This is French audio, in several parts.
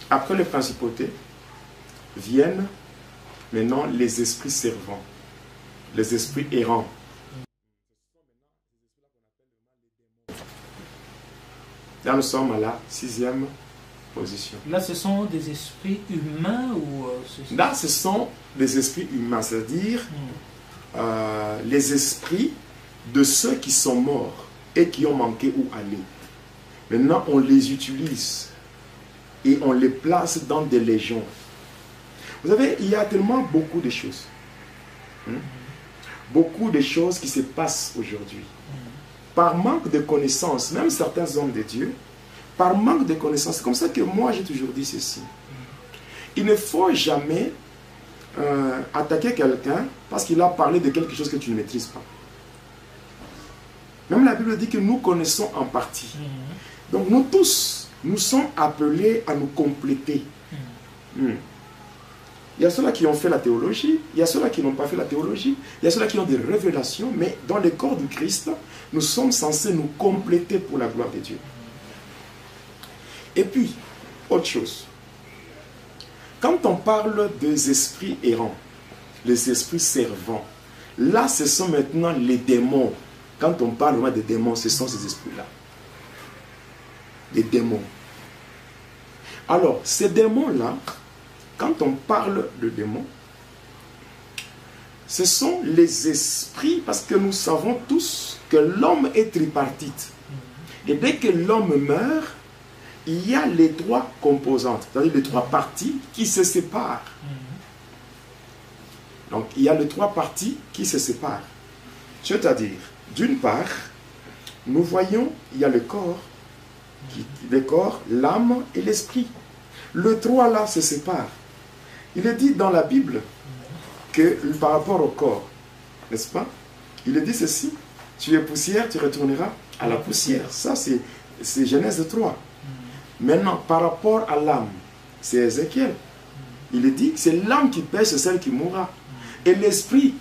Après les principautés, viennent maintenant les esprits servants, les esprits errants. Là, nous sommes à la 6e position. Là, ce sont des esprits humains ou... Là, ce sont des esprits humains, c'est-à-dire les esprits de ceux qui sont morts et qui ont manqué où aller. Maintenant, on les utilise et on les place dans des légions. Vous savez, il y a tellement beaucoup de choses. Beaucoup de choses qui se passent aujourd'hui. Par manque de connaissances, même certains hommes de Dieu, par manque de connaissances, c'est comme ça que moi j'ai toujours dit ceci. Il ne faut jamais attaquer quelqu'un parce qu'il a parlé de quelque chose que tu ne maîtrises pas. Même la Bible dit que nous connaissons en partie. Donc nous tous, nous sommes appelés à nous compléter. Il y a ceux-là qui ont fait la théologie, il y a ceux-là qui n'ont pas fait la théologie, il y a ceux-là qui ont des révélations, mais dans le corps du Christ, nous sommes censés nous compléter pour la gloire de Dieu. Et puis, autre chose. Quand on parle des esprits errants, les esprits servants, là, ce sont maintenant les démons. Quand on parle des démons, ce sont ces esprits-là. Les démons. Alors, ces démons-là, quand on parle de démons, ce sont les esprits, parce que nous savons tous que l'homme est tripartite. Et dès que l'homme meurt, il y a les trois composantes, c'est-à-dire les trois parties qui se séparent. Donc, il y a les trois parties qui se séparent. C'est-à-dire, d'une part, nous voyons, il y a le corps, l'âme et l'esprit. Le trois là se séparent. Il est dit dans la Bible que par rapport au corps, n'est-ce pas? Il est dit ceci, tu es poussière, tu retourneras à la poussière. Ça, c'est Genèse 3. Maintenant, par rapport à l'âme, c'est Ézéchiel. Il est dit, c'est l'âme qui pêche, c'est celle qui mourra. Et l'esprit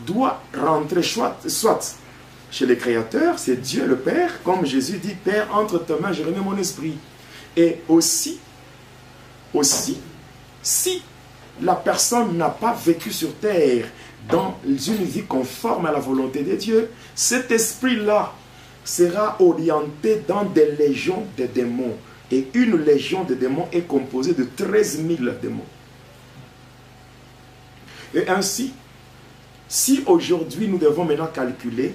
doit rentrer soit chez le Créateur, c'est Dieu le Père, comme Jésus dit, Père, entre tes mains, je remets mon esprit. Et aussi, si la personne n'a pas vécu sur terre dans une vie conforme à la volonté de Dieu, cet esprit-là sera orienté dans des légions de démons. Et une légion de démons est composée de 13 000 démons. Et ainsi, si aujourd'hui nous devons maintenant calculer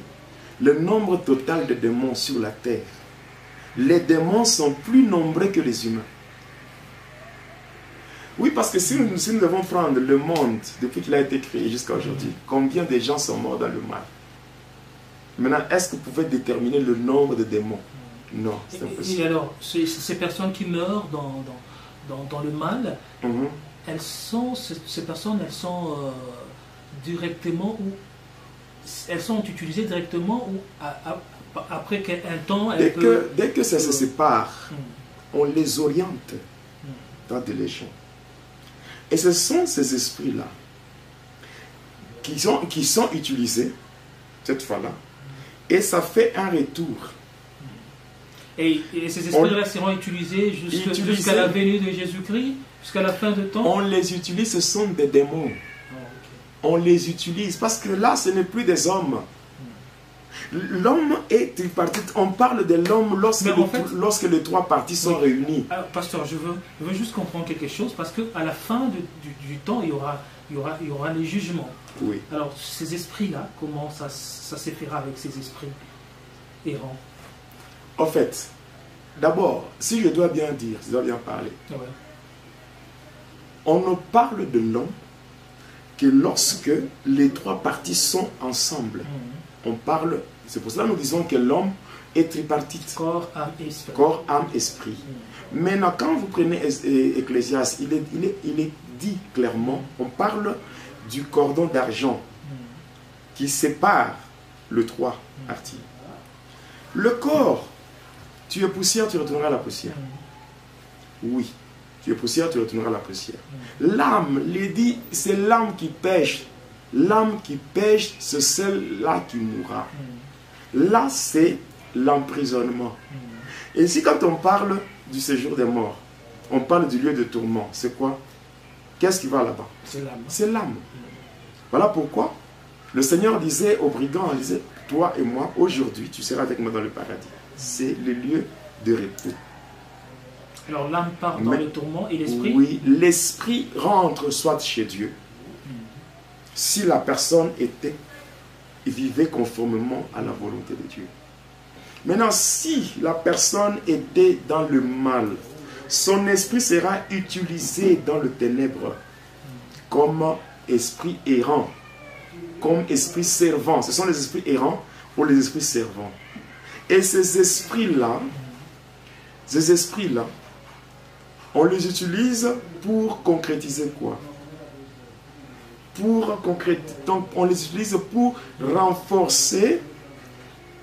le nombre total de démons sur la terre, les démons sont plus nombreux que les humains. Oui, parce que si nous devons prendre le monde depuis qu'il a été créé jusqu'à aujourd'hui, combien de gens sont morts dans le mal? Maintenant, est-ce que vous pouvez déterminer le nombre de démons? Non, c'est impossible. Et alors, ces personnes qui meurent dans le mal, ces personnes, elles sont directement ou elles sont utilisées directement ou après un temps dès que ça se sépare, on les oriente dans des légions. Et ce sont ces esprits-là qui sont utilisés cette fois-là, et ça fait un retour. Et ces esprits-là seront utilisés jusqu'à la venue de Jésus-Christ, jusqu'à la fin de temps? On les utilise, ce sont des démons. On les utilise, parce que là, ce n'est plus des hommes. L'homme est tripartite. On parle de l'homme lorsque les trois parties sont réunies. Alors, pasteur, je veux juste comprendre quelque chose, parce qu'à la fin du temps, il y aura les jugements. Oui. Alors, ces esprits-là, comment ça se fera avec ces esprits errants? En fait, d'abord, si je dois bien dire, je dois bien parler, on ne parle de l'homme que lorsque les trois parties sont ensemble. On parle, c'est pour cela que nous disons que l'homme est tripartite. Corps, âme, esprit. Corps, âme, esprit. Maintenant, quand vous prenez Ecclésiaste, il est dit clairement, on parle du cordon d'argent qui sépare le trois parties. Le corps, tu es poussière, tu retourneras à la poussière. Oui, tu es poussière, tu retourneras à la poussière. L'âme, il est dit, c'est l'âme qui pêche. L'âme qui pêche, c'est celle-là qui mourra. Là, c'est l'emprisonnement. Et ici, quand on parle du séjour des morts, on parle du lieu de tourment. C'est quoi? Qu'est-ce qui va là-bas? C'est l'âme. C'est l'âme. Voilà pourquoi le Seigneur disait aux brigands, il disait, toi et moi, aujourd'hui, tu seras avec moi dans le paradis. C'est le lieu de repos. Alors l'âme part dans le tourment et l'esprit? Oui, l'esprit rentre soit chez Dieu. Si la personne vivait conformément à la volonté de Dieu. Maintenant, si la personne était dans le mal, son esprit sera utilisé dans le ténèbre comme esprit errant, comme esprit servant. Ce sont les esprits errants ou les esprits servants. Et ces esprits-là, on les utilise pour concrétiser quoi? Donc, on les utilise pour renforcer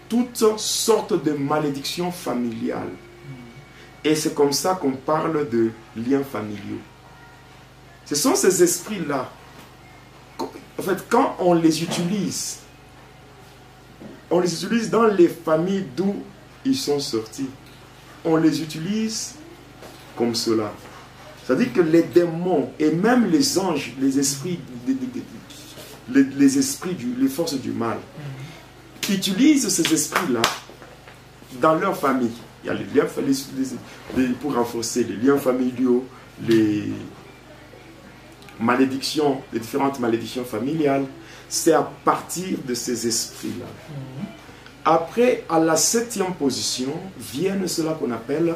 toutes sortes de malédictions familiales. Et c'est comme ça qu'on parle de liens familiaux. Ce sont ces esprits-là. En fait, quand on les utilise dans les familles d'où ils sont sortis. On les utilise comme cela. C'est-à-dire que les démons et même les anges, les esprits, les forces du mal, utilisent ces esprits-là dans leur famille. Il y a les liens pour renforcer les liens familiaux, les malédictions, les différentes malédictions familiales. C'est à partir de ces esprits-là. Après, à la 7e position, viennent cela qu'on appelle